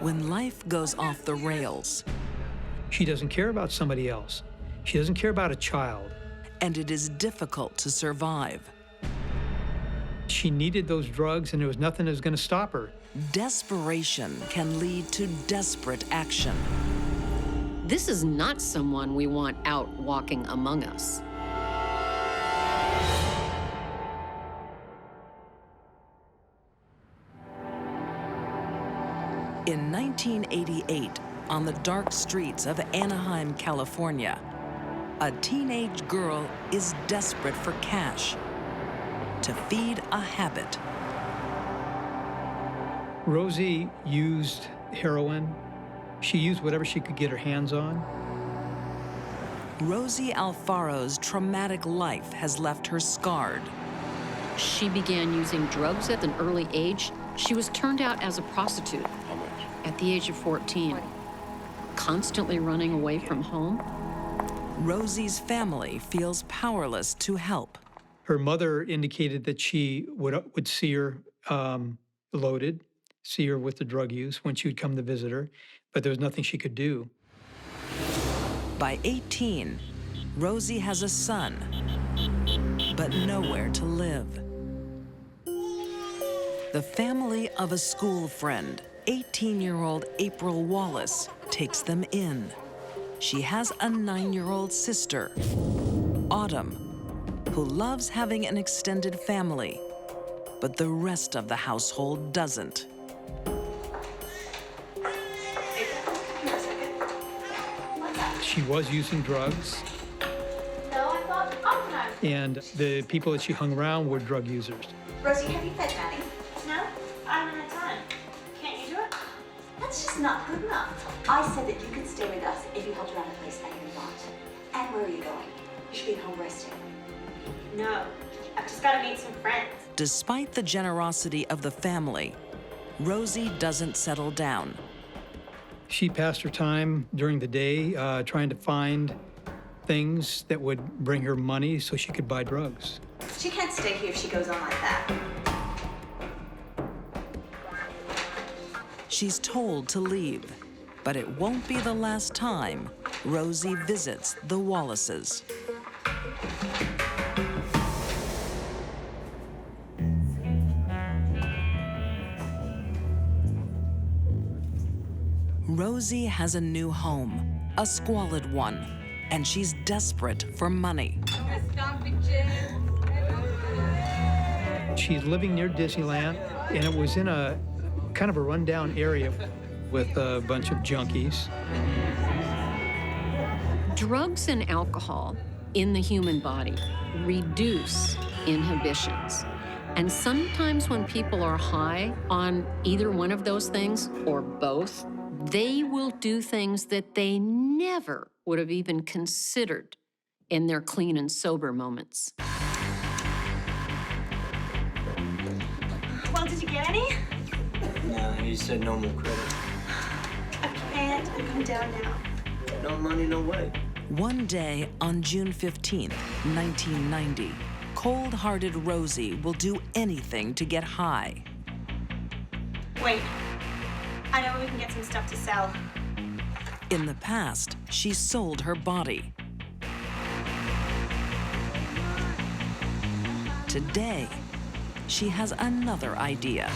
When life goes off the rails. She doesn't care about somebody else. She doesn't care about a child. And it is difficult to survive. She needed those drugs, and there was nothing that was going to stop her. Desperation can lead to desperate action. This is not someone we want out walking among us. In 1988, on the dark streets of Anaheim, California, a teenage girl is desperate for cash to feed a habit. Rosie used heroin. She used whatever she could get her hands on. Rosie Alfaro's traumatic life has left her scarred. She began using drugs at an early age. She was turned out as a prostitute at the age of 14, constantly running away from home. Rosie's family feels powerless to help. Her mother indicated that she would see her loaded, see her with the drug use when she would come to visit her, but there was nothing she could do. By 18, Rosie has a son, but nowhere to live. The family of a school friend, 18-year-old April Wallace, takes them in. She has a 9-year-old sister, Autumn, who loves having an extended family, but the rest of the household doesn't. She was using drugs, and the people that she hung around were drug users. Rosie, have you fed Maddie? No, I haven't had time. Can't you do it? That's just not good enough. I said that you could stay with us if you helped around the place that you want. And where are you going? You should be at home resting. No, I've just got to meet some friends. Despite the generosity of the family, Rosie doesn't settle down. She passed her time during the day trying to find things that would bring her money so she could buy drugs. She can't stay here if she goes on like that. She's told to leave, but it won't be the last time Rosie visits the Wallaces. Rosie has a new home, a squalid one, and she's desperate for money. She's living near Disneyland, and it was in a kind of a rundown area with a bunch of junkies. Drugs and alcohol in the human body reduce inhibitions. And sometimes when people are high on either one of those things, or both, they will do things that they never would have even considered in their clean and sober moments. Well, did you get any? No, he said no more credit. I can't. I'm coming down now. No money, no way. One day on June 15th, 1990, cold-hearted Rosie will do anything to get high. Wait. I know where we can get some stuff to sell. In the past, she sold her body. Today, she has another idea.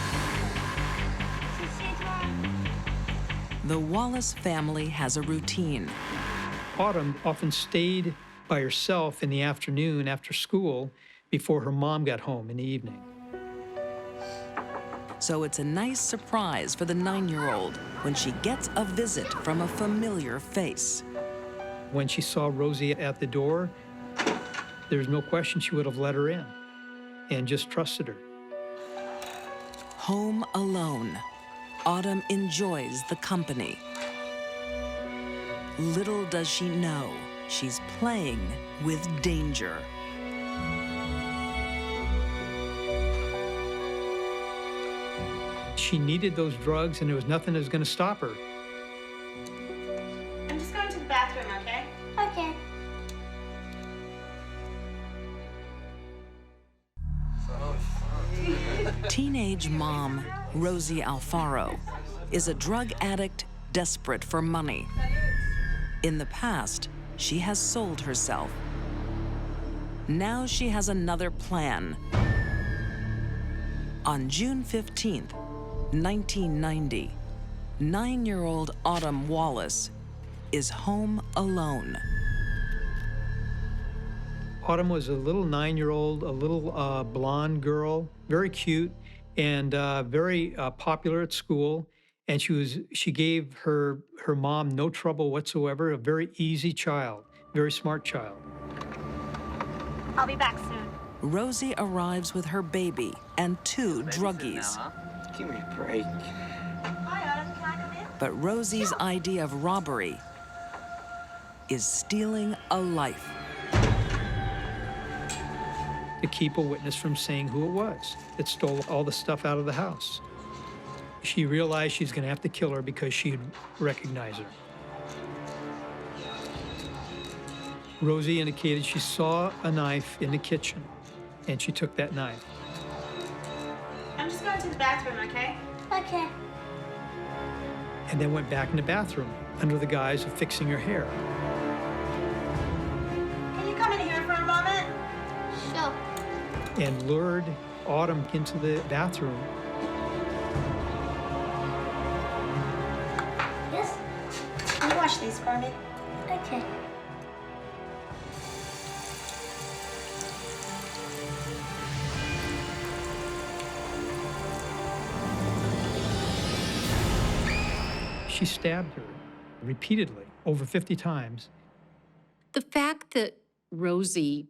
The Wallace family has a routine. Autumn often stayed by herself in the afternoon after school before her mom got home in the evening. So it's a nice surprise for the 9-year-old when she gets a visit from a familiar face. When she saw Rosie at the door, there's no question she would have let her in and just trusted her. Home alone, Autumn enjoys the company. Little does she know, she's playing with danger. She needed those drugs, and there was nothing that was going to stop her. I'm just going to the bathroom, okay? Okay. Teenage mom, Rosie Alfaro, is a drug addict desperate for money. In the past, she has sold herself. Now she has another plan. On June 15th, 1990, 9-year-old Autumn Wallace is home alone. Autumn was a little 9-year-old, a little blonde girl, very cute and very popular at school. And she gave her mom no trouble whatsoever, a very easy child, very smart child. I'll be back soon. Rosie arrives with her baby and 2 druggies. Give me a break. Hi, Autumn. Can I come in? But Rosie's idea of robbery is stealing a life. To keep a witness from saying who it was that stole all the stuff out of the house. She realized she's going to have to kill her because she'd recognize her. Rosie indicated she saw a knife in the kitchen, and she took that knife. I'm just going to the bathroom, okay? Okay. And then went back in the bathroom under the guise of fixing her hair. Can you come in here for a moment? Sure. And lured Autumn into the bathroom. Yes? Can you wash these for me? Okay. She stabbed her repeatedly, over 50 times. The fact that Rosie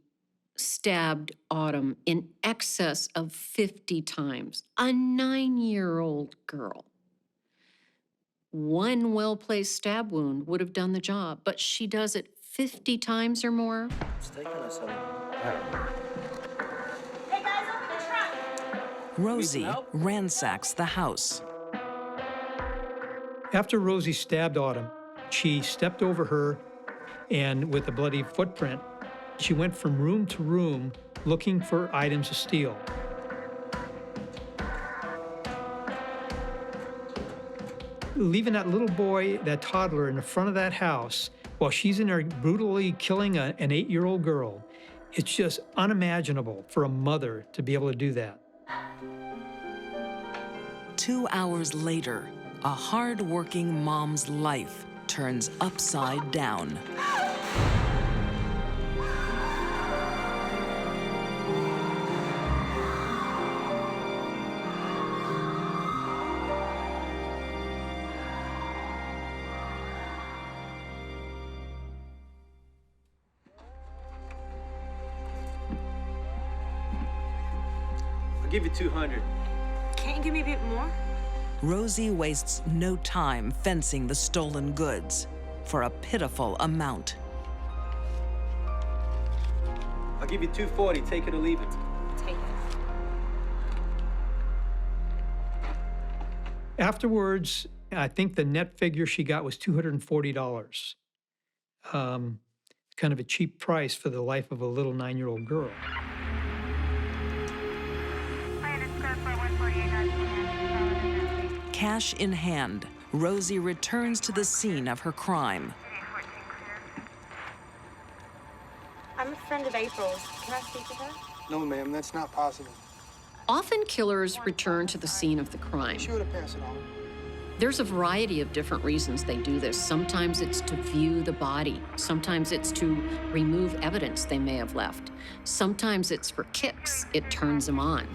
stabbed Autumn in excess of 50 times, a 9-year-old girl. One well-placed stab wound would have done the job, but she does it 50 times or more. It's taking us a Hey, guys, open the trunk. Rosie ransacks the house. After Rosie stabbed Autumn, she stepped over her, and with a bloody footprint, she went from room to room looking for items to steal. Leaving that little boy, that toddler, in the front of that house while she's in there brutally killing an 8-year-old girl, it's just unimaginable for a mother to be able to do that. 2 hours later, a hard-working mom's life turns upside down. I'll give you 200. Can't you give me a bit more? Rosie wastes no time fencing the stolen goods for a pitiful amount. I'll give you 240. Take it or leave it. Take it. Afterwards, I think the net figure she got was $240. Kind of a cheap price for the life of a little 9-year-old girl. Cash in hand, Rosie returns to the scene of her crime. I'm a friend of April's. Can I speak with her? No, ma'am, that's not possible. Often killers return to the scene of the crime. Be sure to pass it on. There's a variety of different reasons they do this. Sometimes it's to view the body. Sometimes it's to remove evidence they may have left. Sometimes it's for kicks. It turns them on.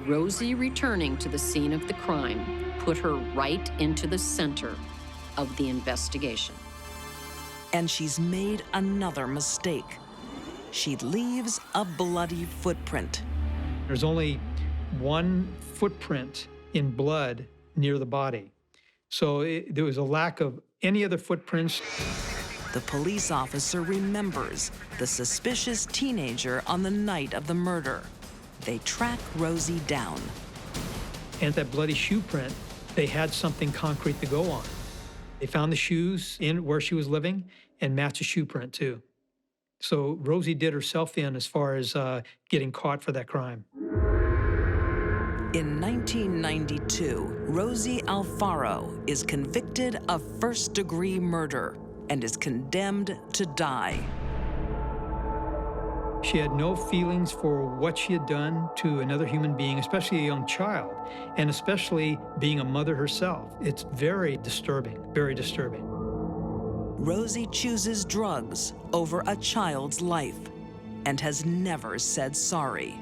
Rosie returning to the scene of the crime put her right into the center of the investigation. And she's made another mistake. She leaves a bloody footprint. There's only one footprint in blood near the body. So there was a lack of any other footprints. The police officer remembers the suspicious teenager on the night of the murder. They track Rosie down. And that bloody shoe print, they had something concrete to go on. They found the shoes in where she was living and matched the shoe print too. So Rosie did herself in as far as getting caught for that crime. In 1992, Rosie Alfaro is convicted of first-degree murder and is condemned to die. She had no feelings for what she had done to another human being, especially a young child, and especially being a mother herself. It's very disturbing, very disturbing. Rosie chooses drugs over a child's life and has never said sorry.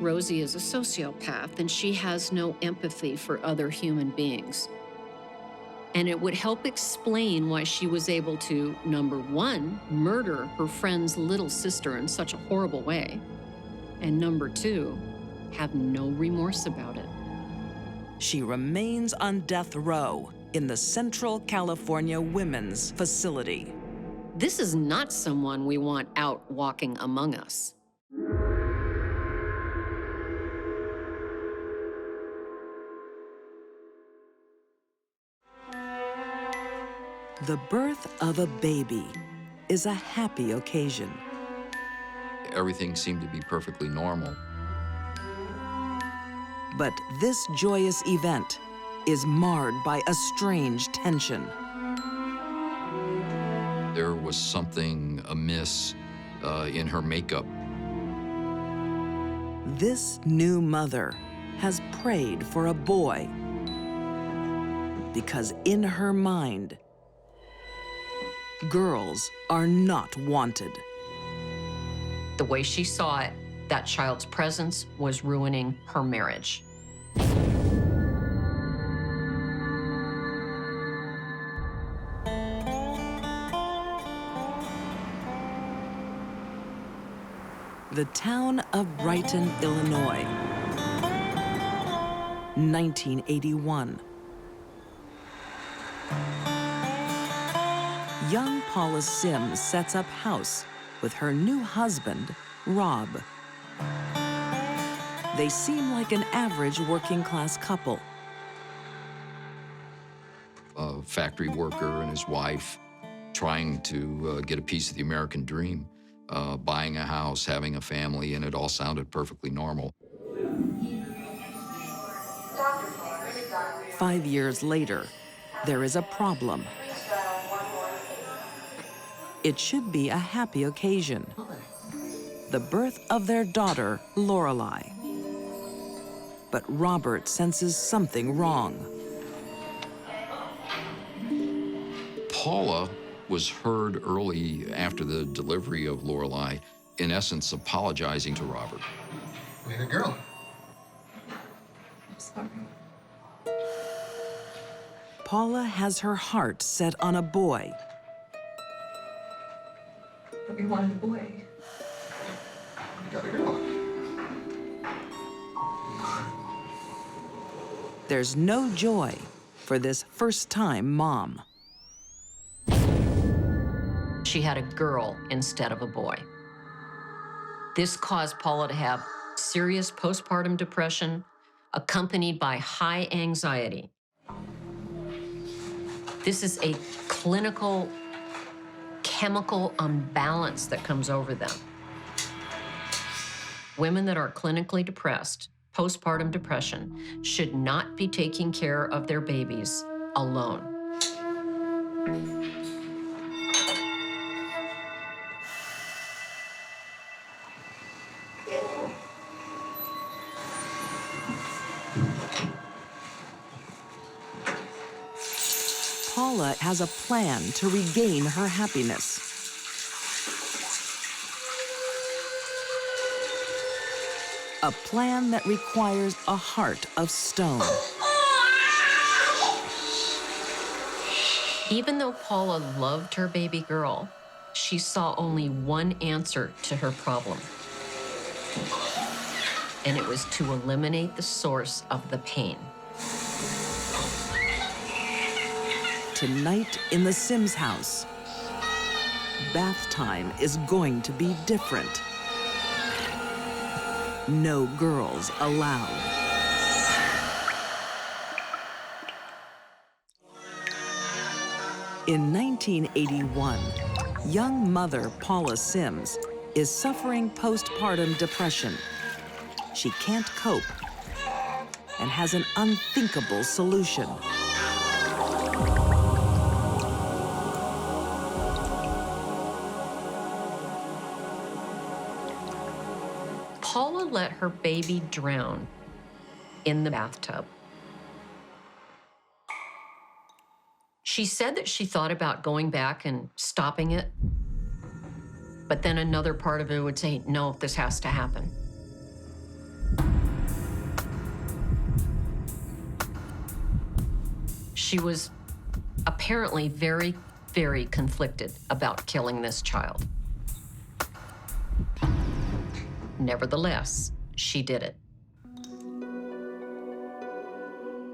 Rosie is a sociopath, and she has no empathy for other human beings. And it would help explain why she was able to, number one, murder her friend's little sister in such a horrible way, and number two, have no remorse about it. She remains on death row in the Central California Women's Facility. This is not someone we want out walking among us. The birth of a baby is a happy occasion. Everything seemed to be perfectly normal. But this joyous event is marred by a strange tension. There was something amiss in her makeup. This new mother has prayed for a boy because in her mind, girls are not wanted. The way she saw it, that child's presence was ruining her marriage. The town of Brighton, Illinois, 1981. Young Paula Sims sets up house with her new husband, Rob. They seem like an average working-class couple. A factory worker and his wife trying to get a piece of the American dream, buying a house, having a family, and it all sounded perfectly normal. 5 years later, there is a problem. It should be a happy occasion. The birth of their daughter, Lorelei. But Robert senses something wrong. Paula was heard early after the delivery of Lorelei, in essence, apologizing to Robert. Way to go. Sorry. Paula has her heart set on a boy. But we wanted a boy. You got a girl. There's no joy for this first-time mom. She had a girl instead of a boy. This caused Paula to have serious postpartum depression, accompanied by high anxiety. This is a clinical chemical imbalance that comes over them. Women that are clinically depressed, postpartum depression, should not be taking care of their babies alone. Paula has a plan to regain her happiness. A plan that requires a heart of stone. Even though Paula loved her baby girl, she saw only one answer to her problem. And it was to eliminate the source of the pain. Tonight in the Sims house, bath time is going to be different. No girls allowed. In 1981, young mother Paula Sims is suffering postpartum depression. She can't cope and has an unthinkable solution. Paula let her baby drown in the bathtub. She said that she thought about going back and stopping it, but then another part of her would say, no, this has to happen. She was apparently very, very conflicted about killing this child. Nevertheless, she did it.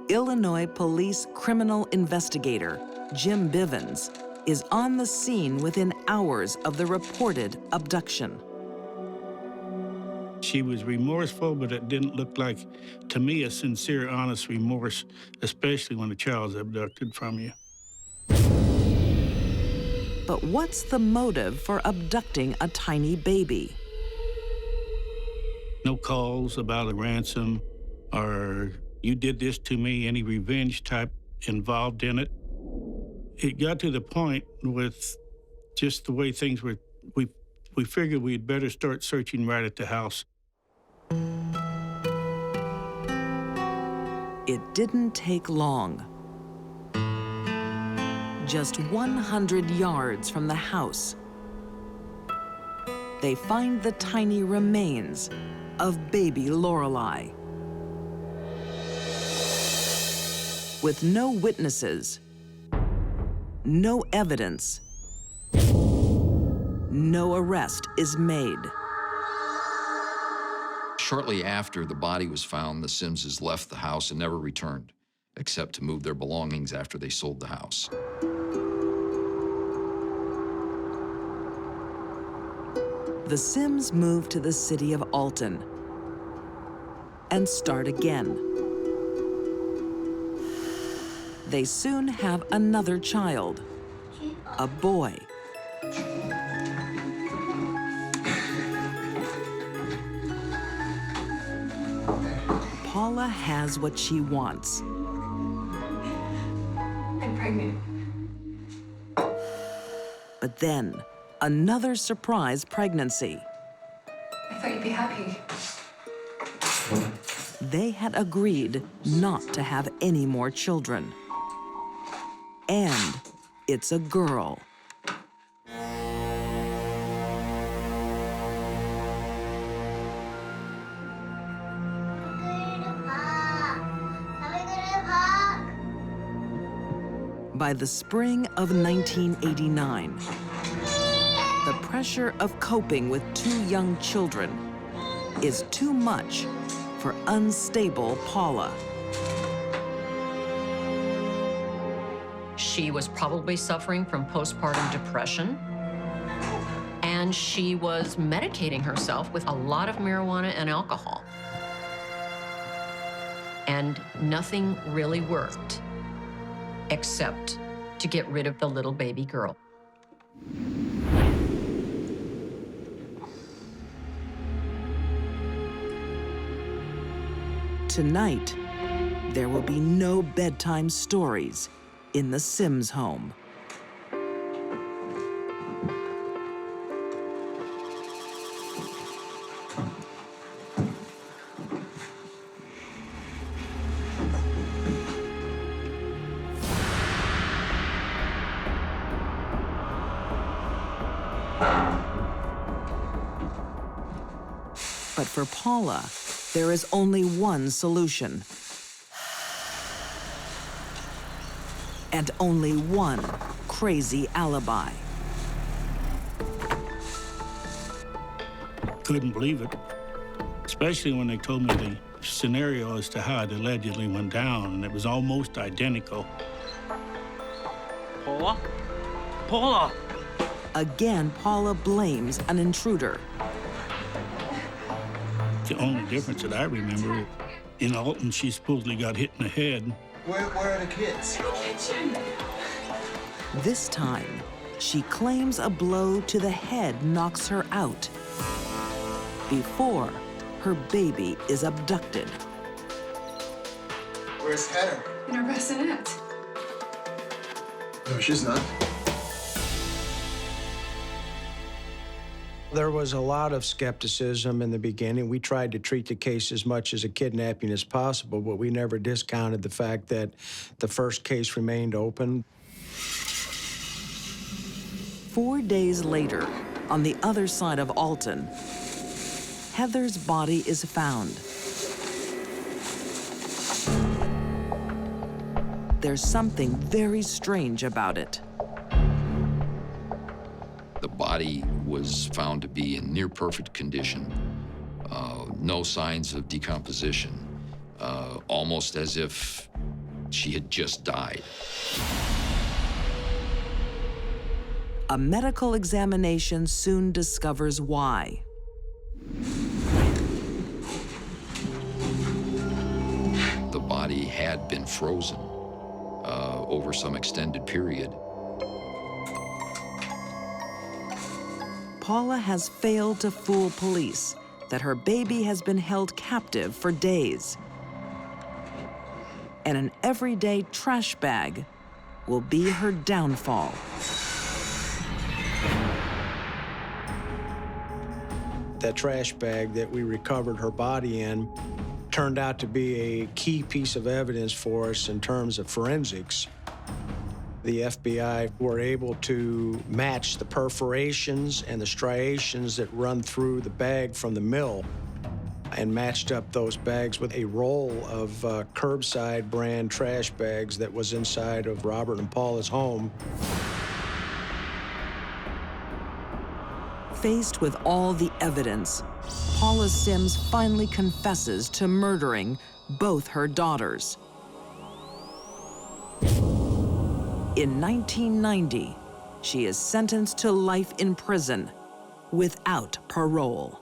Illinois police criminal investigator Jim Bivens is on the scene within hours of the reported abduction. She was remorseful, but it didn't look like, to me, a sincere, honest remorse, especially when a child's abducted from you. But what's the motive for abducting a tiny baby? No calls about a ransom or you did this to me, any revenge type involved in it. It got to the point with just the way things were, we figured we'd better start searching right at the house. It didn't take long. Just 100 yards from the house, they find the tiny remains of baby Lorelei. With no witnesses, no evidence, no arrest is made. Shortly after the body was found, the Simses left the house and never returned, except to move their belongings after they sold the house. The Sims move to the city of Alton and start again. They soon have another child, a boy. Paula has what she wants. I'm pregnant. But then, another surprise pregnancy. I thought you'd be happy. They had agreed not to have any more children. And it's a girl. By the spring of 1989, the pressure of coping with 2 young children is too much for unstable Paula. She was probably suffering from postpartum depression, and she was medicating herself with a lot of marijuana and alcohol. And nothing really worked, except to get rid of the little baby girl. Tonight, there will be no bedtime stories in the Sims home. But for Paula, there is only one solution. And only one crazy alibi. Couldn't believe it, especially when they told me the scenario as to how it allegedly went down, and it was almost identical. Paula? Paula! Again, Paula blames an intruder. The only difference that I remember, in Alton, she supposedly got hit in the head. Where are the kids? This time, she claims a blow to the head knocks her out before her baby is abducted. Where's Heather? In our bassinet. No, she's not. There was a lot of skepticism in the beginning. We tried to treat the case as much as a kidnapping as possible, but we never discounted the fact that the first case remained open. 4 days later, on the other side of Alton, Heather's body is found. There's something very strange about it. The body was found to be in near perfect condition, no signs of decomposition, almost as if she had just died. A medical examination soon discovers why. The body had been frozen over some extended period. Paula has failed to fool police that her baby has been held captive for days. And an everyday trash bag will be her downfall. That trash bag that we recovered her body in turned out to be a key piece of evidence for us in terms of forensics. The FBI were able to match the perforations and the striations that run through the bag from the mill and matched up those bags with a roll of curbside brand trash bags that was inside of Robert and Paula's home. Faced with all the evidence, Paula Sims finally confesses to murdering both her daughters. In 1990, she is sentenced to life in prison without parole.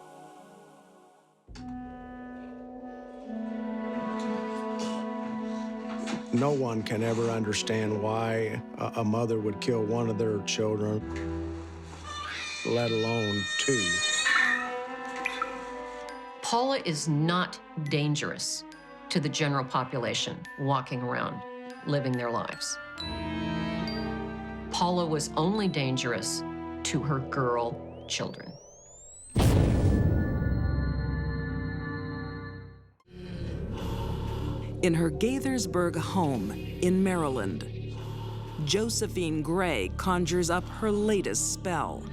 No one can ever understand why a mother would kill one of their children, let alone two. Paula is not dangerous to the general population walking around, living their lives. Paula was only dangerous to her girl children. In her Gaithersburg home in Maryland, Josephine Gray conjures up her latest spell.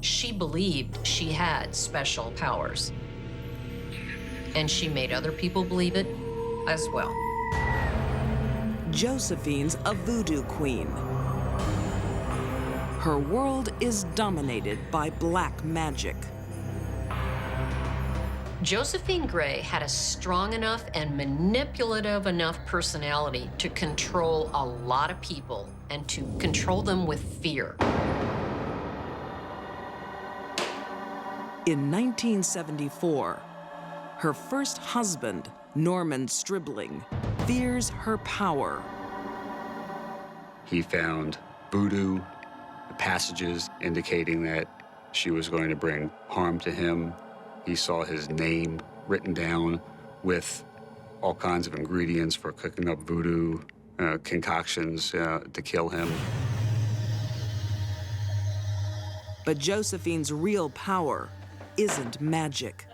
She believed she had special powers, and she made other people believe it as well. Josephine's a voodoo queen. Her world is dominated by black magic. Josephine Gray had a strong enough and manipulative enough personality to control a lot of people and to control them with fear. In 1974, her first husband, Norman Stribling, fears her power. He found voodoo passages indicating that she was going to bring harm to him. He saw his name written down with all kinds of ingredients for cooking up voodoo concoctions to kill him. But Josephine's real power isn't magic.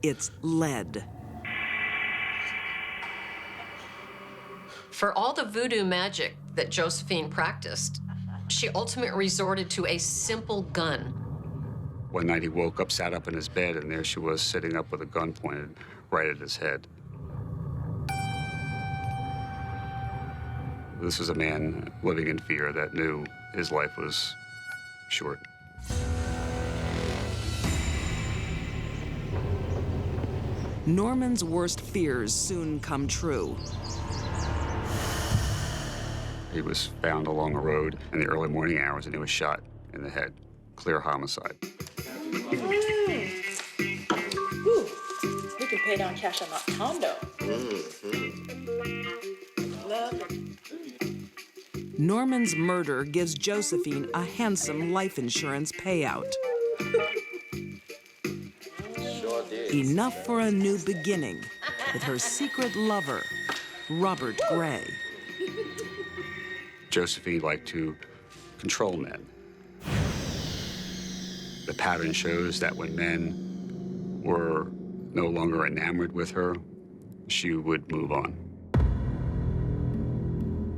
It's lead. For all the voodoo magic that Josephine practiced, she ultimately resorted to a simple gun. One night he woke up, sat up in his bed, and there she was sitting up with a gun pointed right at his head. This was a man living in fear that knew his life was short. Norman's worst fears soon come true. He was found along a road in the early morning hours, and he was shot in the head. Clear homicide. Ooh, we can pay down cash on that condo. Love it. Norman's murder gives Josephine a handsome life insurance payout. Enough for a new beginning with her secret lover, Robert Gray. Josephine liked to control men. The pattern shows that when men were no longer enamored with her, she would move on.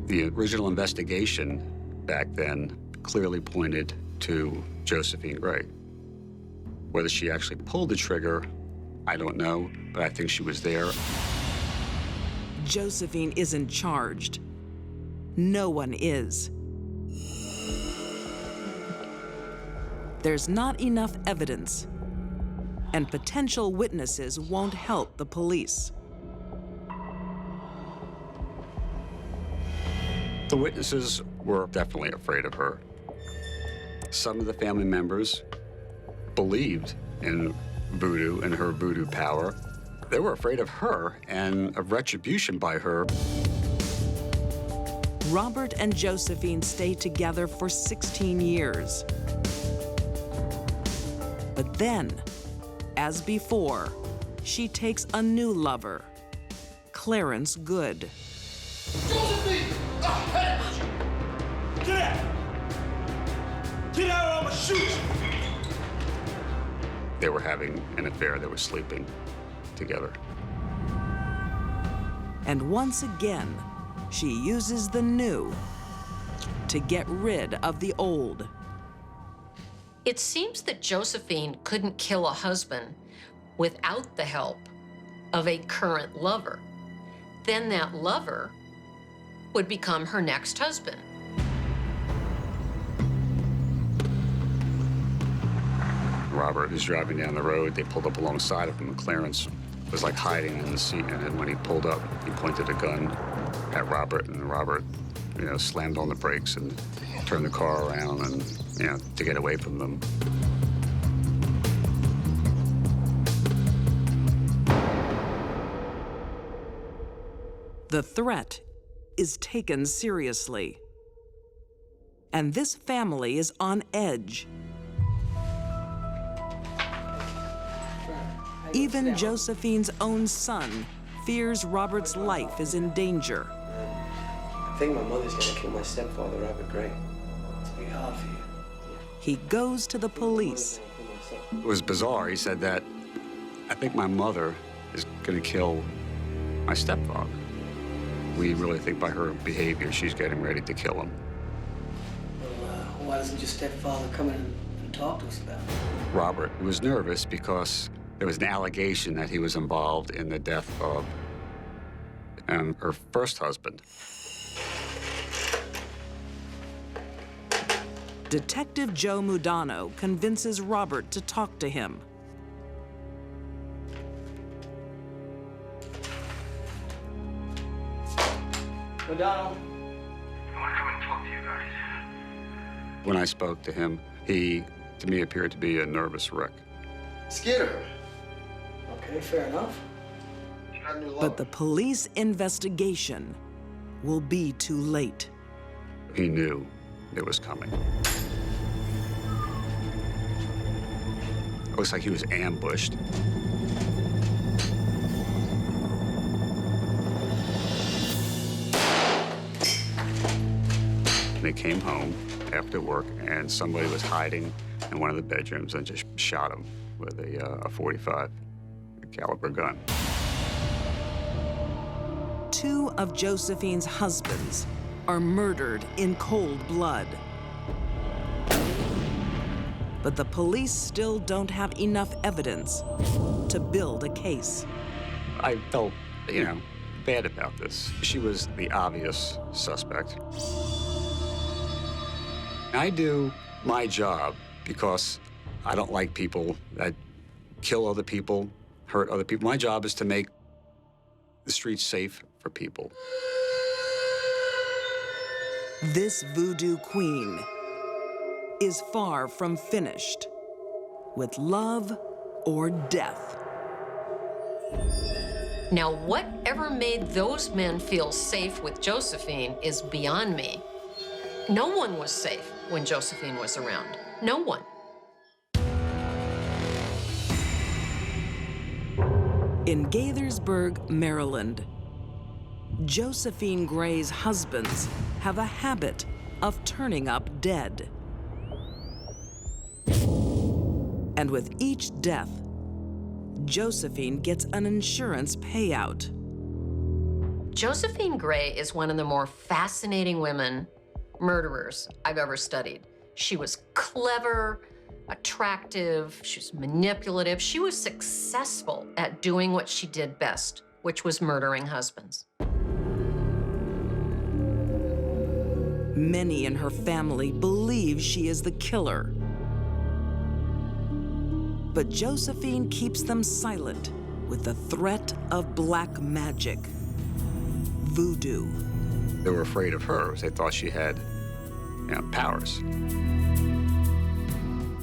The original investigation back then clearly pointed to Josephine Gray. Whether she actually pulled the trigger, I don't know, but I think she was there. Josephine isn't charged. No one is. There's not enough evidence, and potential witnesses won't help the police. The witnesses were definitely afraid of her. Some of the family members believed in voodoo and her voodoo power. They were afraid of her and of retribution by her. Robert and Josephine stay together for 16 years. But then, as before, she takes a new lover, Clarence Good. Josephine! Hey! Get out! Get out or I'm gonna shoot you! They were having an affair. They were sleeping together. And once again, she uses the new to get rid of the old. It seems that Josephine couldn't kill a husband without the help of a current lover. Then that lover would become her next husband. Robert was driving down the road. They pulled up alongside of him, and Clarence was like hiding in the seat. And then when he pulled up, he pointed a gun at Robert, and Robert, slammed on the brakes and turned the car around and, to get away from them. The threat is taken seriously. And this family is on edge. Even Josephine's own son fears Robert's life is in danger. I think my mother's gonna kill my stepfather, Robert Gray. It's gonna be hard for you. He goes to the police. It was bizarre. He said that, I think my mother is gonna kill my stepfather. We really think by her behavior, she's getting ready to kill him. Well, why doesn't your stepfather come in and talk to us about it? Robert was nervous because there was an allegation that he was involved in the death of her first husband. Detective Joe Mudano convinces Robert to talk to him. Mudano. I want to come and talk to you guys. When I spoke to him, he, to me, appeared to be a nervous wreck. Scared of her. Okay, fair enough. But the police investigation will be too late. He knew it was coming. It looks like he was ambushed. They came home after work, and somebody was hiding in one of the bedrooms and just shot him with a .45 caliber gun. Two of Josephine's husbands are murdered in cold blood. But the police still don't have enough evidence to build a case. I felt, bad about this. She was the obvious suspect. I do my job because I don't like people that kill other people, hurt other people. My job is to make the streets safe for people. This voodoo queen is far from finished with love or death. Now, whatever made those men feel safe with Josephine is beyond me. No one was safe when Josephine was around. No one. In Gaithersburg, Maryland, Josephine Gray's husbands have a habit of turning up dead. And with each death, Josephine gets an insurance payout. Josephine Gray is one of the more fascinating women murderers I've ever studied. She was clever, attractive, she was manipulative. She was successful at doing what she did best, which was murdering husbands. Many in her family believe she is the killer. But Josephine keeps them silent with the threat of black magic, voodoo. They were afraid of her. They thought she had, powers.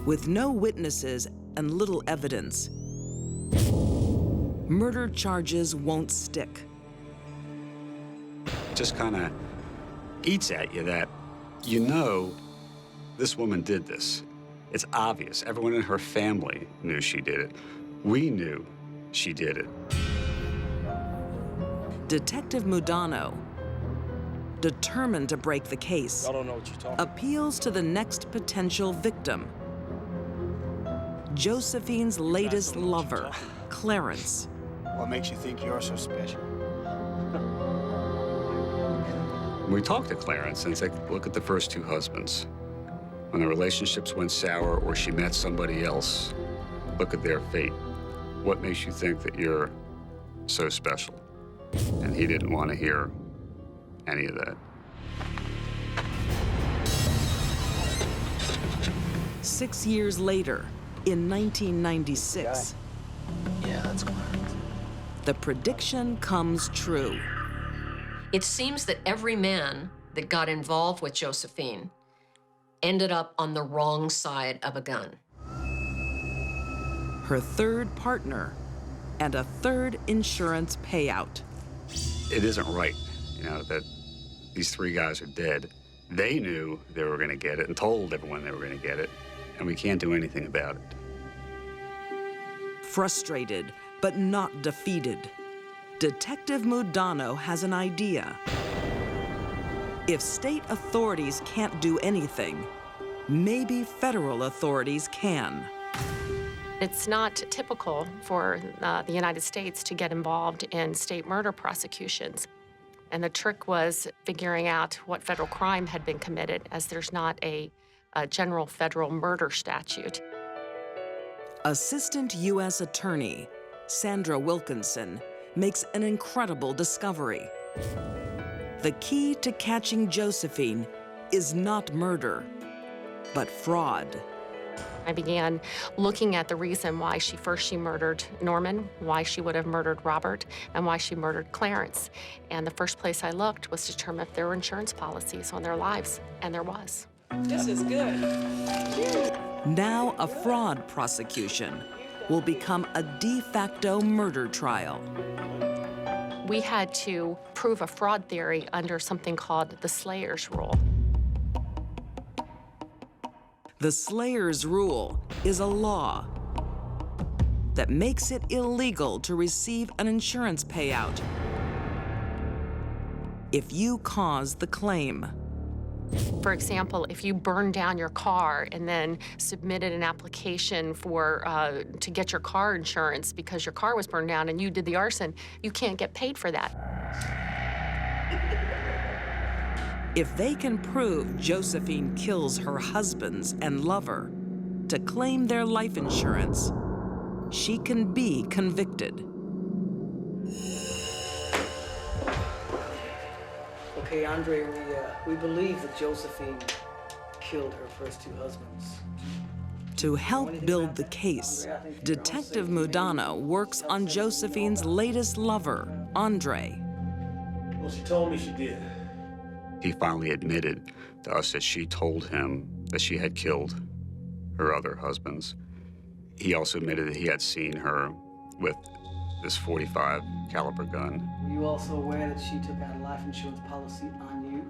With no witnesses and little evidence, murder charges won't stick. Just kind of eats at you that this woman did this. It's obvious. Everyone in her family knew she did it. We knew she did it. Detective Mudano, determined to break the case, appeals to the next potential victim, Josephine's latest lover, Clarence. What makes you think you're so special? We talked to Clarence and said, look at the first two husbands. When the relationships went sour or she met somebody else, look at their fate. What makes you think that you're so special? And he didn't want to hear any of that. 6 years later, in 1996, Yeah, that's Clarence. the prediction comes true. It seems that every man that got involved with Josephine ended up on the wrong side of a gun. Her third partner and a third insurance payout. It isn't right, that these three guys are dead. They knew they were going to get it and told everyone they were going to get it, and we can't do anything about it. Frustrated, but not defeated, Detective Mudano has an idea. If state authorities can't do anything, maybe federal authorities can. It's not typical for the United States to get involved in state murder prosecutions. And the trick was figuring out what federal crime had been committed, as there's not a general federal murder statute. Assistant U.S. Attorney Sandra Wilkinson makes an incredible discovery. The key to catching Josephine is not murder, but fraud. I began looking at the reason why she murdered Norman, why she would have murdered Robert, and why she murdered Clarence. And the first place I looked was to determine if there were insurance policies on their lives, and there was. This is good. Now a fraud prosecution will become a de facto murder trial. We had to prove a fraud theory under something called the Slayer's Rule. The Slayer's Rule is a law that makes it illegal to receive an insurance payout if you cause the claim. For example, if you burned down your car and then submitted an application to get your car insurance because your car was burned down and you did the arson, you can't get paid for that. If they can prove Josephine kills her husbands and lover to claim their life insurance, she can be convicted. Okay, Andre, we believe that Josephine killed her first two husbands. To help build the case, Detective Mudano works on Josephine's latest lover, Andre. Well, she told me she did. He finally admitted to us that she told him that she had killed her other husbands. He also admitted that he had seen her with this .45 caliber gun. Were you also aware that she took out a life insurance policy on you?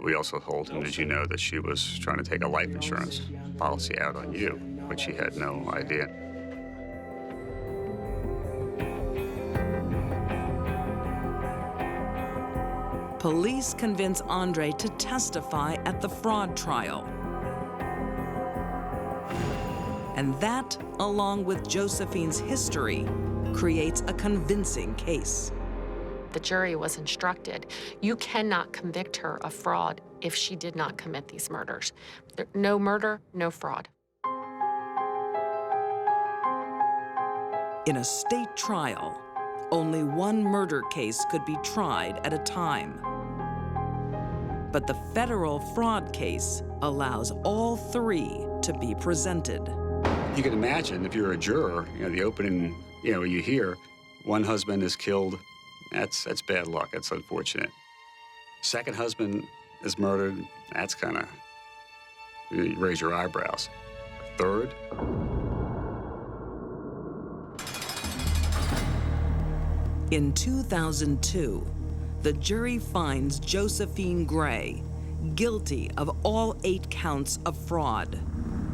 We also told him, did you know that she was trying to take a life insurance policy out on you, which he had no idea. Police convince Andre to testify at the fraud trial. And that, along with Josephine's history, creates a convincing case. The jury was instructed, you cannot convict her of fraud if she did not commit these murders. No murder, no fraud. In a state trial, only one murder case could be tried at a time. But the federal fraud case allows all three to be presented. You can imagine if you're a juror, the opening, you hear one husband is killed. That's bad luck. That's unfortunate. Second husband is murdered. That's kind of, you raise your eyebrows. Third. In 2002, the jury finds Josephine Gray guilty of all 8 counts of fraud.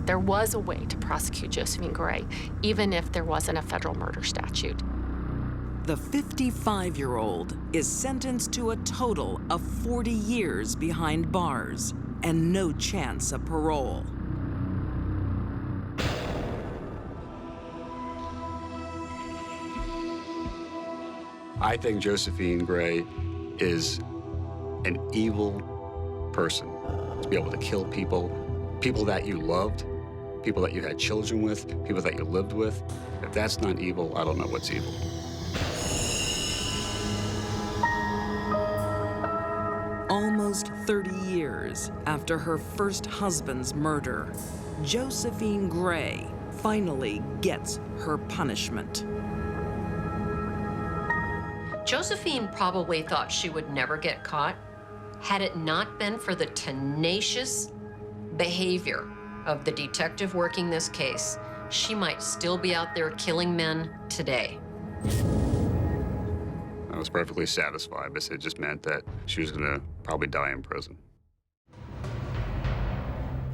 There was a way to prosecute Josephine Gray, even if there wasn't a federal murder statute. The 55-year-old is sentenced to a total of 40 years behind bars and no chance of parole. I think Josephine Gray is an evil person. To be able to kill people that you loved, people that you had children with, people that you lived with. If that's not evil, I don't know what's evil. Almost 30 years after her first husband's murder, Josephine Gray finally gets her punishment. Josephine probably thought she would never get caught. Had it not been for the tenacious behavior of the detective working this case, she might still be out there killing men today. I was perfectly satisfied, but it just meant that she was going to probably die in prison.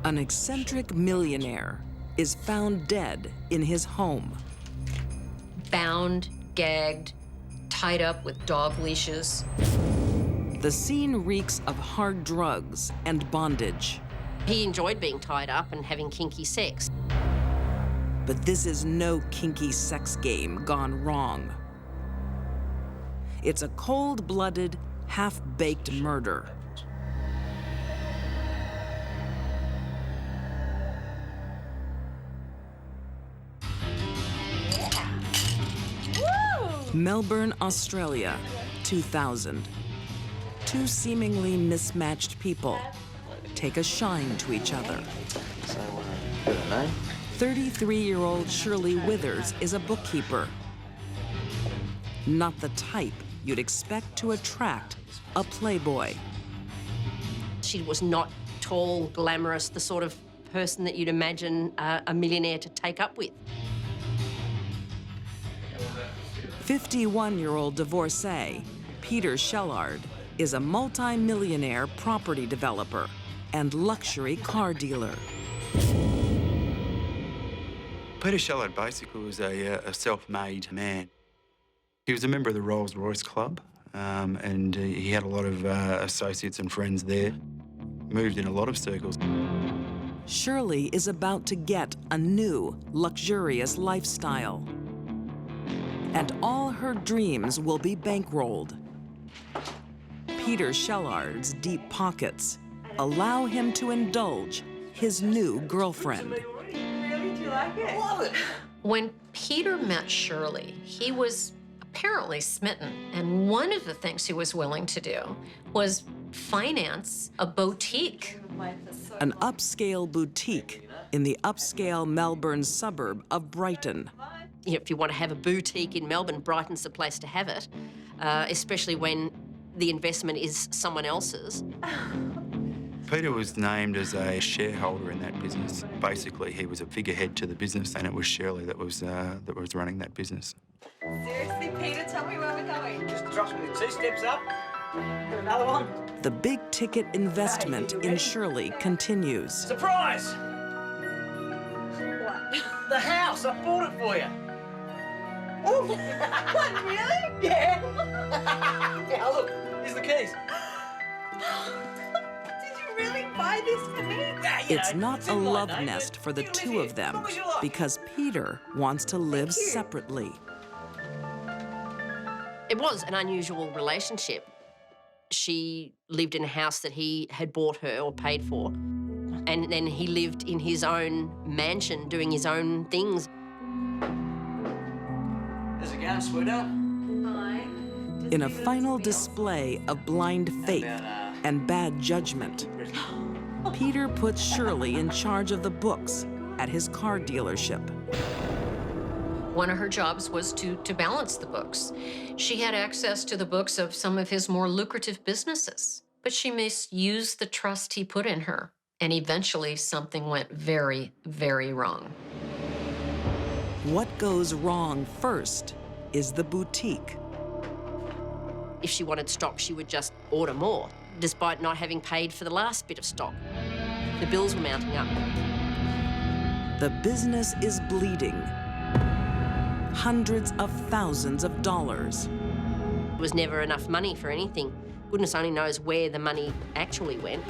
An eccentric millionaire is found dead in his home. Bound, gagged, tied up with dog leashes. The scene reeks of hard drugs and bondage. He enjoyed being tied up and having kinky sex. But this is no kinky sex game gone wrong. It's a cold-blooded, half-baked murder. Melbourne, Australia, 2000. 2 seemingly mismatched people take a shine to each other. 33-year-old Shirley Withers is a bookkeeper. Not the type you'd expect to attract a playboy. She was not tall, glamorous, the sort of person that you'd imagine a millionaire to take up with. 51-year-old divorcee Peter Shellard is a multi-millionaire property developer and luxury car dealer. Peter Shellard basically was a self-made man. He was a member of the Rolls-Royce Club, and he had a lot of associates and friends there. Moved in a lot of circles. Shirley is about to get a new, luxurious lifestyle. And all her dreams will be bankrolled. Peter Shellard's deep pockets allow him to indulge his new girlfriend. Really? Do you like it? I love it. When Peter met Shirley, he was apparently smitten. And one of the things he was willing to do was finance a boutique. An upscale boutique in the upscale Melbourne suburb of Brighton. You know, if you want to have a boutique in Melbourne, Brighton's the place to have it, especially when the investment is someone else's. Peter was named as a shareholder in that business. Basically, he was a figurehead to the business, and it was Shirley that was running that business. Seriously, Peter, tell me where we're going. Just trust me, 2 steps up, and another one. The big-ticket investment in Shirley continues. Surprise! What? The house, I bought it for you. What, really? Yeah. Yeah, look, here's the keys. you really buy this for me? It's not a love nest for the two of them because Peter wants to live separately. It was an unusual relationship. She lived in a house that he had bought her or paid for, and then he lived in his own mansion doing his own things. How's it going, sweetheart? In a final display of blind faith and bad judgment, Peter puts Shirley in charge of the books at his car dealership. One of her jobs was to balance the books. She had access to the books of some of his more lucrative businesses, but she misused the trust he put in her, and eventually something went very, very wrong. What goes wrong first is the boutique. If she wanted stock, she would just order more, despite not having paid for the last bit of stock. The bills were mounting up. The business is bleeding. Hundreds of thousands of dollars. There was never enough money for anything. Goodness only knows where the money actually went.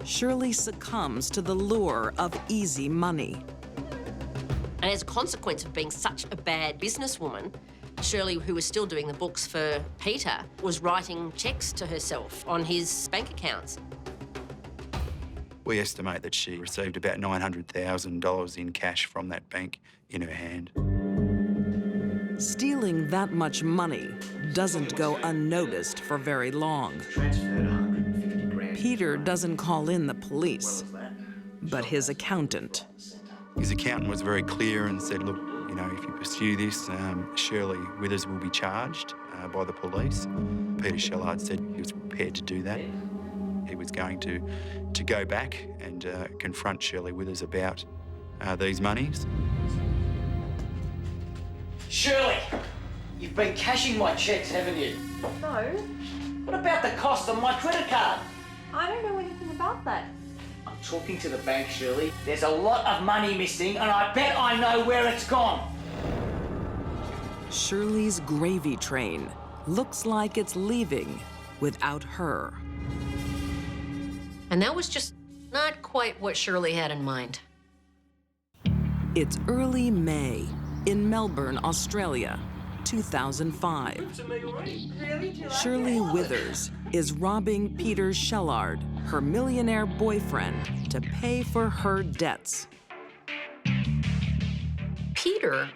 Shirley succumbs to the lure of easy money. And as a consequence of being such a bad businesswoman, Shirley, who was still doing the books for Peter, was writing cheques to herself on his bank accounts. We estimate that she received about $900,000 in cash from that bank in her hand. Stealing that much money doesn't go unnoticed for very long. Peter doesn't call in the police, but his accountant. His accountant was very clear and said, look, you know, if you pursue this, Shirley Withers will be charged by the police. Peter Shellard said he was prepared to do that. He was going to go back and confront Shirley Withers about these monies. Shirley, you've been cashing my checks, haven't you? No, What about the cost of my credit card? I don't know anything about that. I'm talking to the bank, Shirley. There's a lot of money missing, and I bet I know where it's gone. Shirley's gravy train looks like it's leaving without her. And that was just not quite what Shirley had in mind. It's early May in Melbourne, Australia, 2005. Shirley Withers is robbing Peter Shellard, her millionaire boyfriend, to pay for her debts. Peter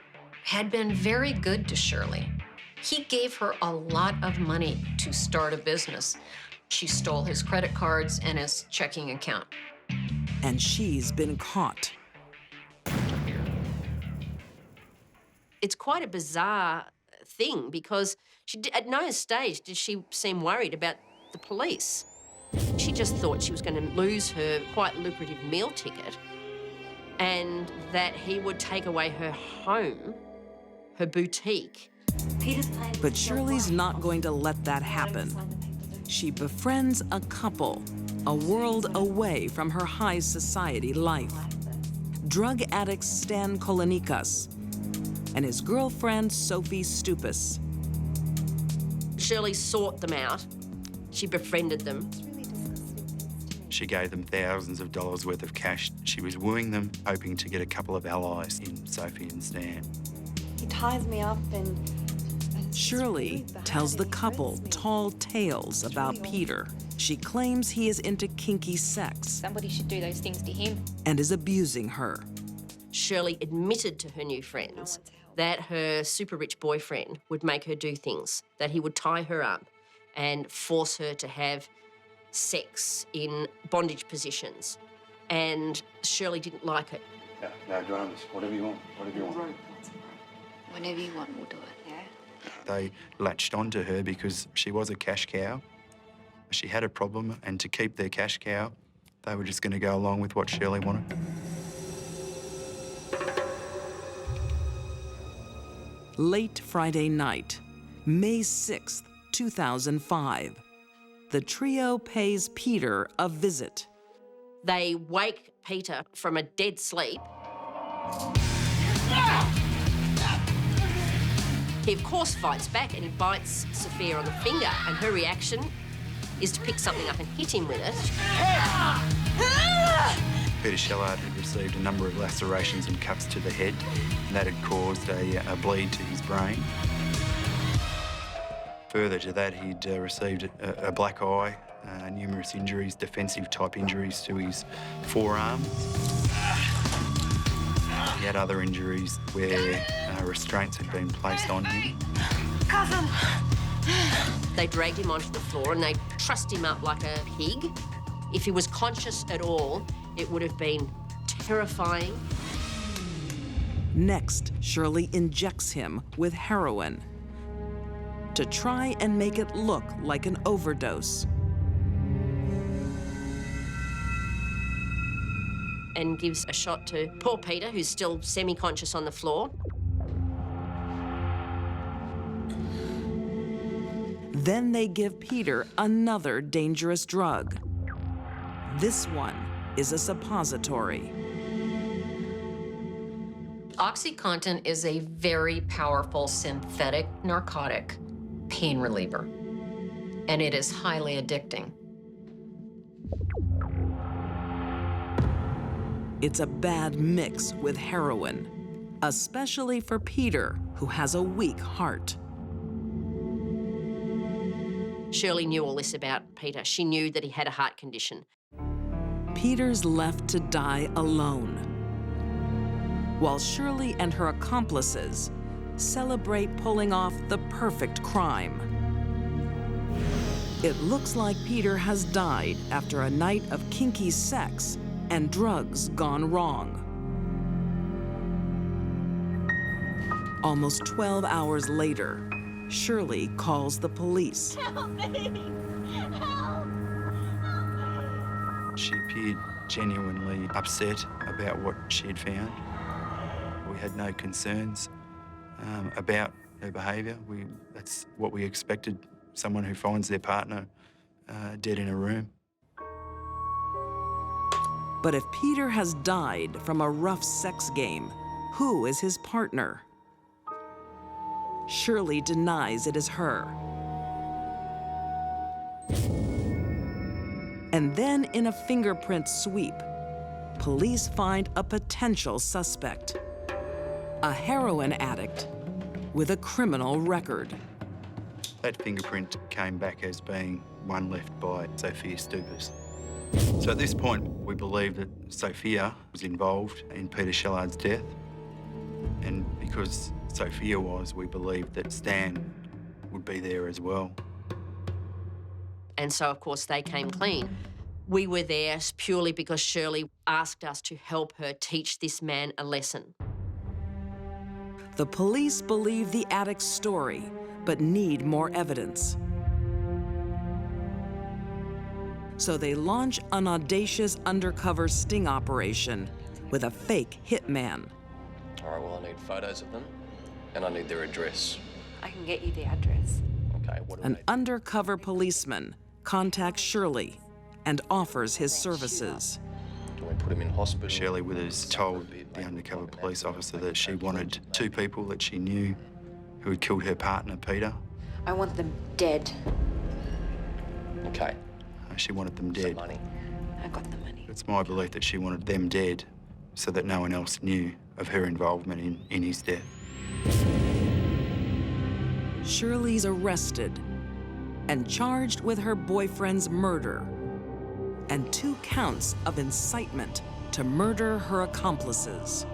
had been very good to Shirley. He gave her a lot of money to start a business. She stole his credit cards and his checking account. And she's been caught. It's quite a bizarre thing because at no stage did she seem worried about the police. She just thought she was going to lose her quite lucrative meal ticket and that he would take away her home, her boutique. But Shirley's not going to let that happen. She befriends a couple, a world away from her high society life. Drug addict Stan Kolonikas and his girlfriend Sophie Stupas. Shirley sought them out. She befriended them. She gave them thousands of dollars worth of cash. She was wooing them, hoping to get a couple of allies in Sophie and Stan. He ties me up and... Shirley tells the couple tall tales about Peter. She claims he is into kinky sex. Somebody should do those things to him. And is abusing her. Shirley admitted to her new friends that her super rich boyfriend would make her do things, that he would tie her up and force her to have sex in bondage positions. And Shirley didn't like it. No dramas. Whatever you want. Whatever you want. Whenever you want, we'll do it, yeah? They latched onto her because she was a cash cow. She had a problem, and to keep their cash cow, they were just going to go along with what Shirley wanted. Late Friday night, May 6th, 2005. The trio pays Peter a visit. They wake Peter from a dead sleep. He, of course, fights back and he bites Sophia on the finger, and her reaction is to pick something up and hit him with it. Peter Shellard had received a number of lacerations and cuts to the head, and that had caused a bleed to his brain. Further to that, he'd received a black eye, numerous injuries, defensive-type injuries to his forearm. He had other injuries where restraints had been placed on him. Cousin! They dragged him onto the floor and they trussed him up like a pig. If he was conscious at all, it would have been terrifying. Next, Shirley injects him with heroin to try and make it look like an overdose. And gives a shot to poor Peter, who's still semi-conscious on the floor. Then they give Peter another dangerous drug. This one is a suppository. OxyContin is a very powerful synthetic narcotic pain reliever, and it is highly addicting. It's a bad mix with heroin, especially for Peter, who has a weak heart. Shirley knew all this about Peter. She knew that he had a heart condition. Peter's left to die alone, while Shirley and her accomplices celebrate pulling off the perfect crime. It looks like Peter has died after a night of kinky sex and drugs gone wrong. Almost 12 hours later, Shirley calls the police. Help me! Help! She appeared genuinely upset about what she had found. We had no concerns about her behaviour. That's what we expected, someone who finds their partner dead in a room. But if Peter has died from a rough sex game, who is his partner? Shirley denies it is her. And then in a fingerprint sweep, police find a potential suspect, a heroin addict with a criminal record. That fingerprint came back as being one left by Sophia Stupas. So at this point, we believe that Sophia was involved in Peter Shellard's death. And because Sophia was, we believed that Stan would be there as well. And so, of course, they came clean. We were there purely because Shirley asked us to help her teach this man a lesson. The police believe the addict's story, but need more evidence. So they launch an audacious undercover sting operation with a fake hitman. All right, well, I need photos of them, and I need their address. I can get you the address. Okay, what do An undercover policeman contacts Shirley and offers his services. Do we put him in hospital? Shirley Withers told the undercover police officer that she wanted two people that she knew who had killed her partner, Peter. I want them dead. Okay. She wanted them dead. Money. I got the money. It's my belief that she wanted them dead so that no one else knew of her involvement in his death. Shirley's arrested and charged with her boyfriend's murder and 2 counts of incitement to murder her accomplices.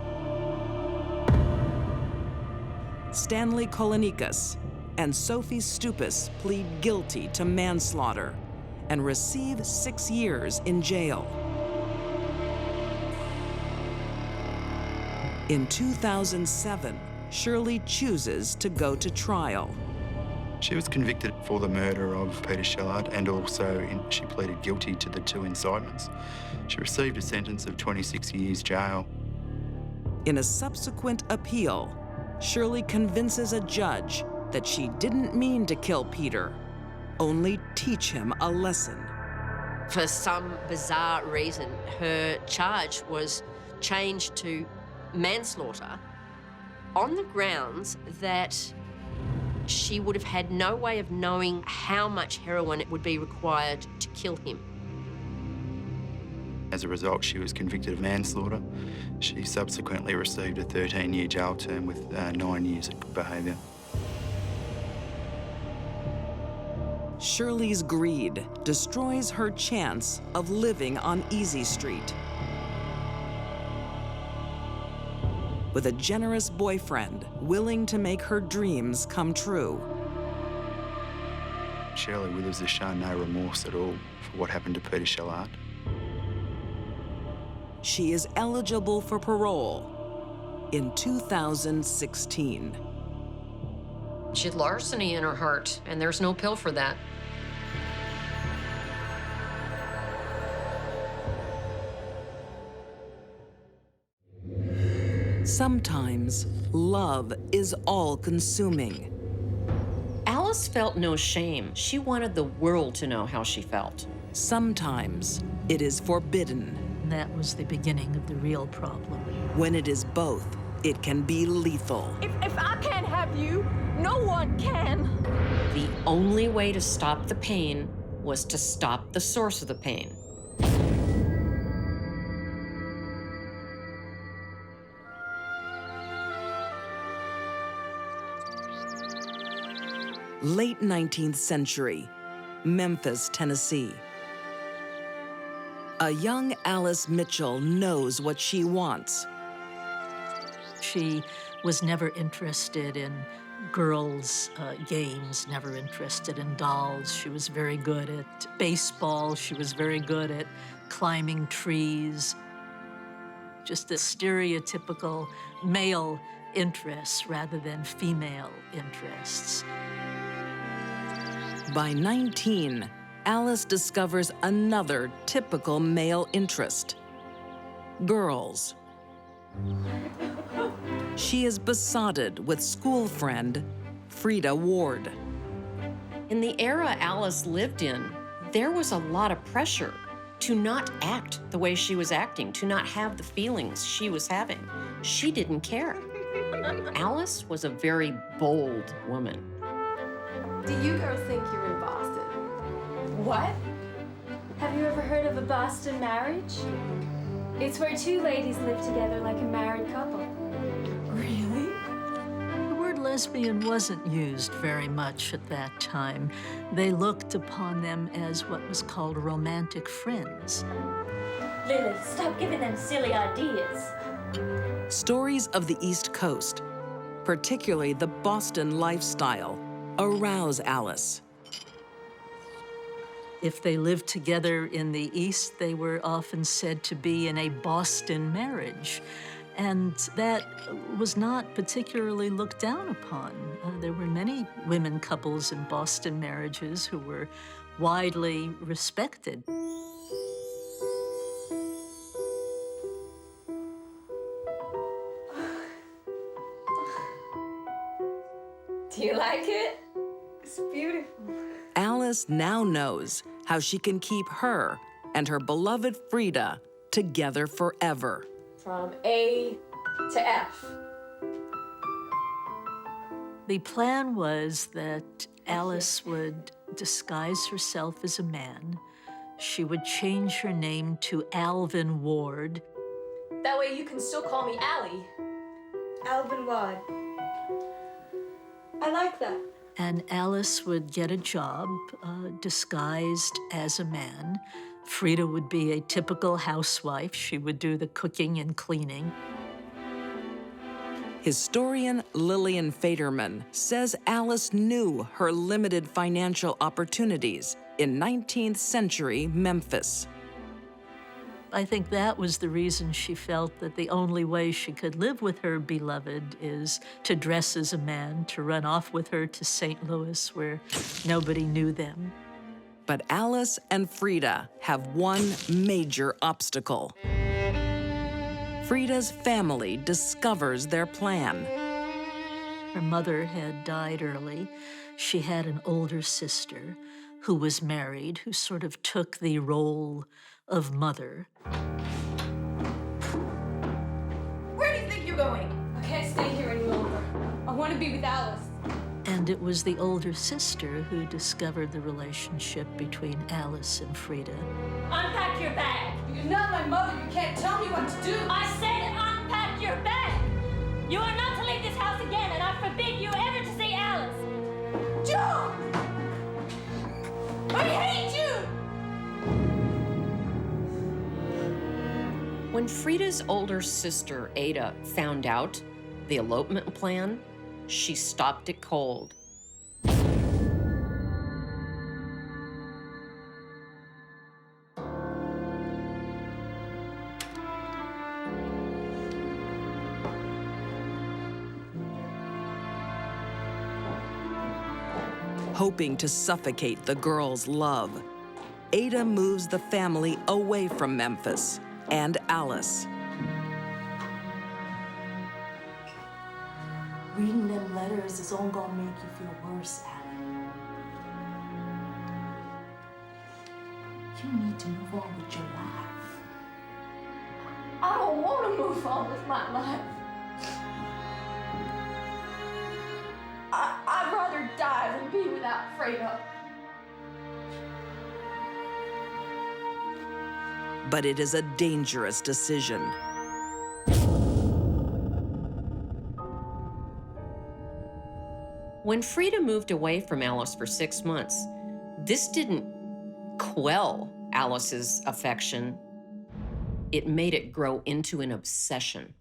Stanley Kolonikas and Sophie Stupas plead guilty to manslaughter and receive 6 years in jail. In 2007, Shirley chooses to go to trial. She was convicted for the murder of Peter Shellard, and also she pleaded guilty to the 2 incitements. She received a sentence of 26 years jail. In a subsequent appeal, Shirley convinces a judge that she didn't mean to kill Peter, only teach him a lesson. For some bizarre reason, her charge was changed to manslaughter on the grounds that she would have had no way of knowing how much heroin would be required to kill him. As a result, she was convicted of manslaughter. She subsequently received a 13-year jail term with 9 years of good behaviour. Shirley's greed destroys her chance of living on Easy Street. With a generous boyfriend willing to make her dreams come true. Shirley Withers has shown no remorse at all for what happened to Peter Shellard. She is eligible for parole in 2016. She had larceny in her heart, and there's no pill for that. Sometimes love is all-consuming. Alice felt no shame. She wanted the world to know how she felt. Sometimes it is forbidden. That was the beginning of the real problem. When it is both, it can be lethal. If I can't have you, no one can. The only way to stop the pain was to stop the source of the pain. Late 19th century, Memphis, Tennessee. A young Alice Mitchell knows what she wants. She was never interested in girls' games, never interested in dolls. She was very good at baseball. She was very good at climbing trees. Just a stereotypical male interests rather than female interests. By 19, Alice discovers another typical male interest: girls. She is besotted with school friend Frida Ward. In the era Alice lived in, there was a lot of pressure to not act the way she was acting, to not have the feelings she was having. She didn't care. Alice was a very bold woman. Do you girls think you're in Boston? What? Have you ever heard of a Boston marriage? It's where two ladies live together like a married couple. Really? The word lesbian wasn't used very much at that time. They looked upon them as what was called romantic friends. Lily, stop giving them silly ideas. Stories of the East Coast, particularly the Boston lifestyle, arouse Alice. If they lived together in the East, they were often said to be in a Boston marriage. And that was not particularly looked down upon. There were many women couples in Boston marriages who were widely respected. Do you like it? It's beautiful. Alice now knows how she can keep her and her beloved Frida together forever. From A to F. The plan was that Alice would disguise herself as a man. She would change her name to Alvin Ward. That way you can still call me Allie. Alvin Ward. I like that. And Alice would get a job disguised as a man. Frida would be a typical housewife. She would do the cooking and cleaning. Historian Lillian Faderman says Alice knew her limited financial opportunities in 19th century Memphis. I think that was the reason she felt that the only way she could live with her beloved is to dress as a man, to run off with her to St. Louis where nobody knew them. But Alice and Frida have one major obstacle. Frida's family discovers their plan. Her mother had died early. She had an older sister who was married, who sort of took the role of mother. Where do you think you're going? I can't stay here any longer. I want to be with Alice. And And it was the older sister who discovered the relationship between Alice and Frida. Unpack your bag. You're not my mother. You can't tell me what to do. I said unpack your bag. You are not to leave this house again, and I forbid you ever to see Alice. Joe! I hate you! When Frida's older sister, Ada, found out the elopement plan, she stopped it cold. Hoping to suffocate the girl's love, Ada moves the family away from Memphis and Alice. Reading them letters is all gonna make you feel worse, Alan. You need to move on with your life. I don't want to move on with my life. I'd rather die than be without Frida. But it is a dangerous decision. When Frida moved away from Alice for 6 months, this didn't quell Alice's affection. It made it grow into an obsession.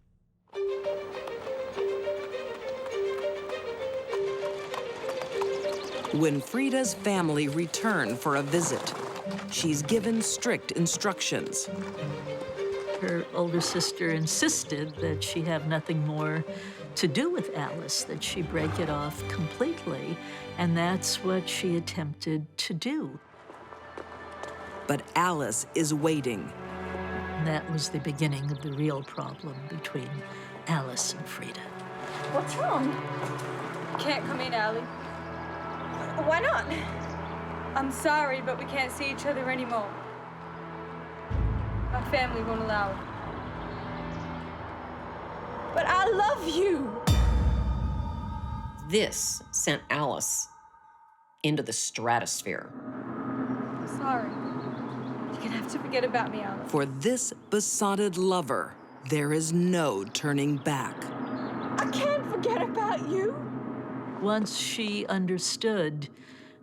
When Frida's family return for a visit, she's given strict instructions. Her older sister insisted that she have nothing more to do with Alice, that she break it off completely, and that's what she attempted to do. But Alice is waiting. And that was the beginning of the real problem between Alice and Frida. What's wrong? Can't come in, Allie. Why not? I'm sorry, but we can't see each other anymore. My family won't allow it. But I love you. This sent Alice into the stratosphere. I'm sorry. You're gonna have to forget about me, Alice. For this besotted lover, there is no turning back. I can't forget about you. Once she understood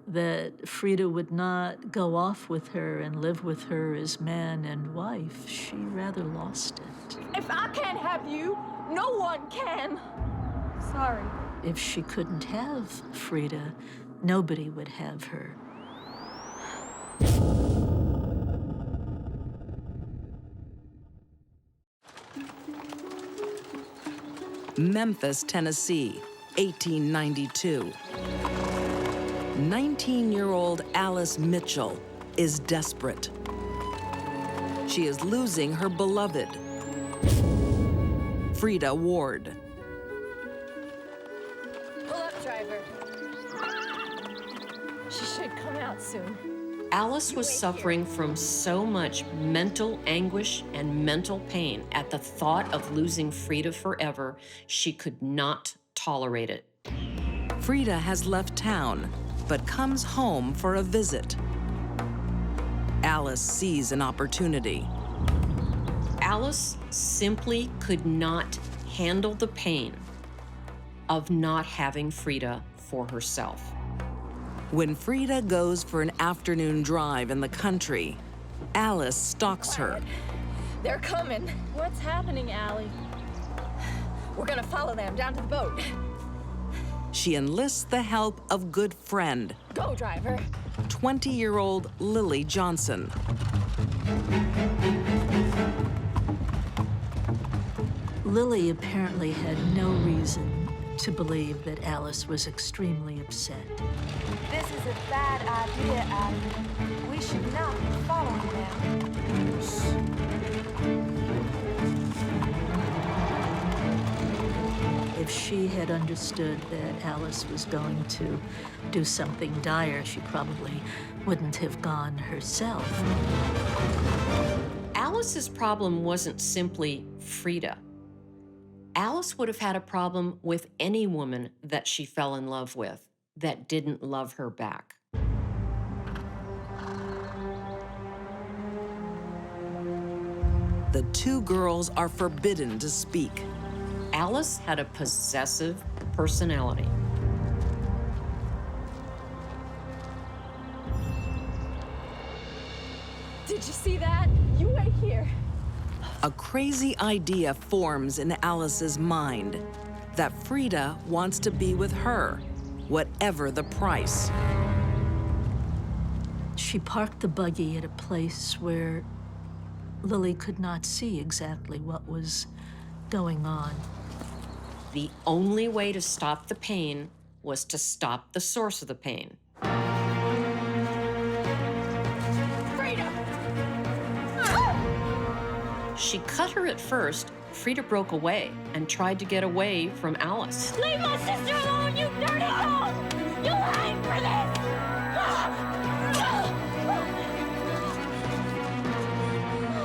that Frida would not go off with her and live with her as man and wife, she rather lost it. If I can't have you, no one can. Sorry. If she couldn't have Frida, nobody would have her. Memphis, Tennessee, 1892. 19-year-old Alice Mitchell is desperate. She is losing her beloved, Frida Ward. Pull up, driver. She should come out soon. Alice was suffering from so much mental anguish and mental pain at the thought of losing Frida forever, she could not tolerate it. Frida has left town, but comes home for a visit. Alice sees an opportunity. Alice simply could not handle the pain of not having Frida for herself. When Frida goes for an afternoon drive in the country, Alice stalks her. They're coming. What's happening, Allie? We're gonna follow them down to the boat. She enlists the help of good friend, Go, driver. 20-year-old Lily Johnson. Lily apparently had no reason to believe that Alice was extremely upset. This is a bad idea, Allie. We should not be following them. If she had understood that Alice was going to do something dire, she probably wouldn't have gone herself. Alice's problem wasn't simply Frida. Alice would have had a problem with any woman that she fell in love with. that didn't love her back. The two girls are forbidden to speak. Alice had a possessive personality. Did you see that? You wait here. A crazy idea forms in Alice's mind that Frida wants to be with her, whatever the price. She parked the buggy at a place where Lily could not see exactly what was going on. The only way to stop the pain was to stop the source of the pain. She cut her at first. Frida broke away and tried to get away from Alice. Leave my sister alone, you dirty dog! You'll hang for this!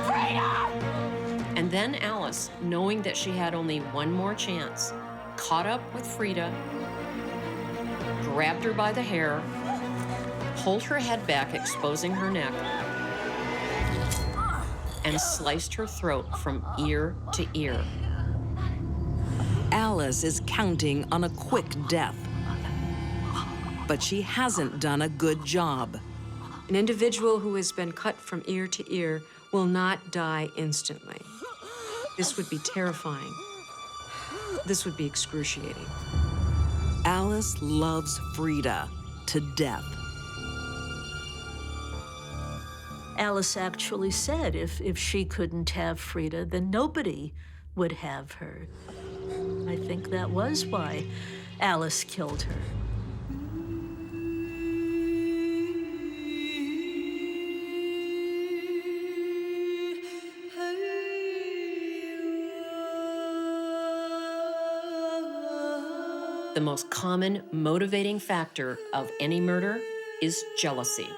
Frida! And then Alice, knowing that she had only one more chance, caught up with Frida, grabbed her by the hair, pulled her head back, exposing her neck, and sliced her throat from ear to ear. Alice is counting on a quick death, but she hasn't done a good job. An individual who has been cut from ear to ear will not die instantly. This would be terrifying. This would be excruciating. Alice loves Frida to death. Alice actually said if she couldn't have Frida, then nobody would have her. I think that was why Alice killed her. The most common motivating factor of any murder is jealousy.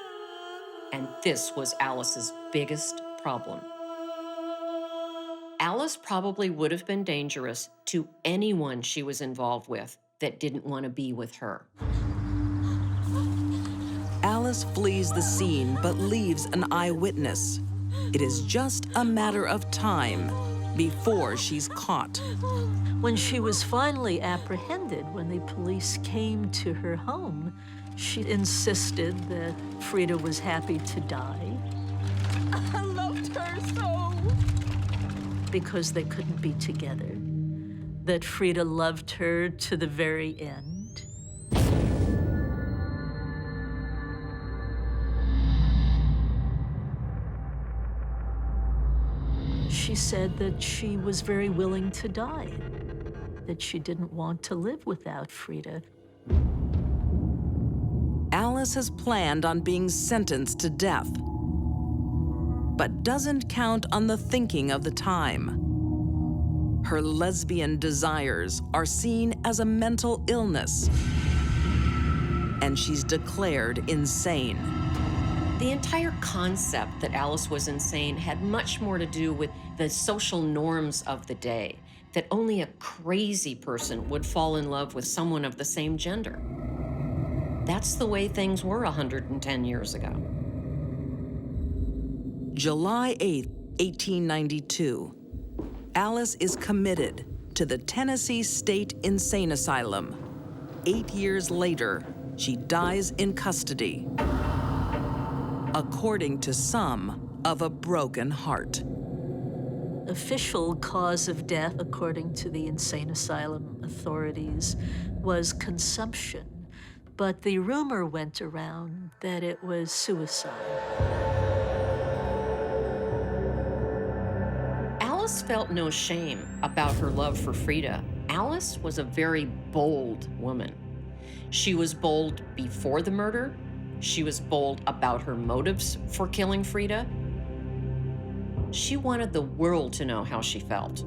And this was Alice's biggest problem. Alice probably would have been dangerous to anyone she was involved with that didn't want to be with her. Alice flees the scene but leaves an eyewitness. It is just a matter of time before she's caught. When she was finally apprehended, when the police came to her home, she insisted that Frida was happy to die. I loved her so. Because they couldn't be together. That Frida loved her to the very end. She said that she was very willing to die, that she didn't want to live without Frida. Alice has planned on being sentenced to death, but doesn't count on the thinking of the time. Her lesbian desires are seen as a mental illness, and she's declared insane. The entire concept that Alice was insane had much more to do with the social norms of the day, that only a crazy person would fall in love with someone of the same gender. That's the way things were 110 years ago. July 8, 1892. Alice is committed to the Tennessee State Insane Asylum. 8 years later, she dies in custody. According to some, of a broken heart. Official cause of death, according to the insane asylum authorities, was consumption. But the rumor went around that it was suicide. Alice felt no shame about her love for Frida. Alice was a very bold woman. She was bold before the murder. She was bold about her motives for killing Frida. She wanted the world to know how she felt.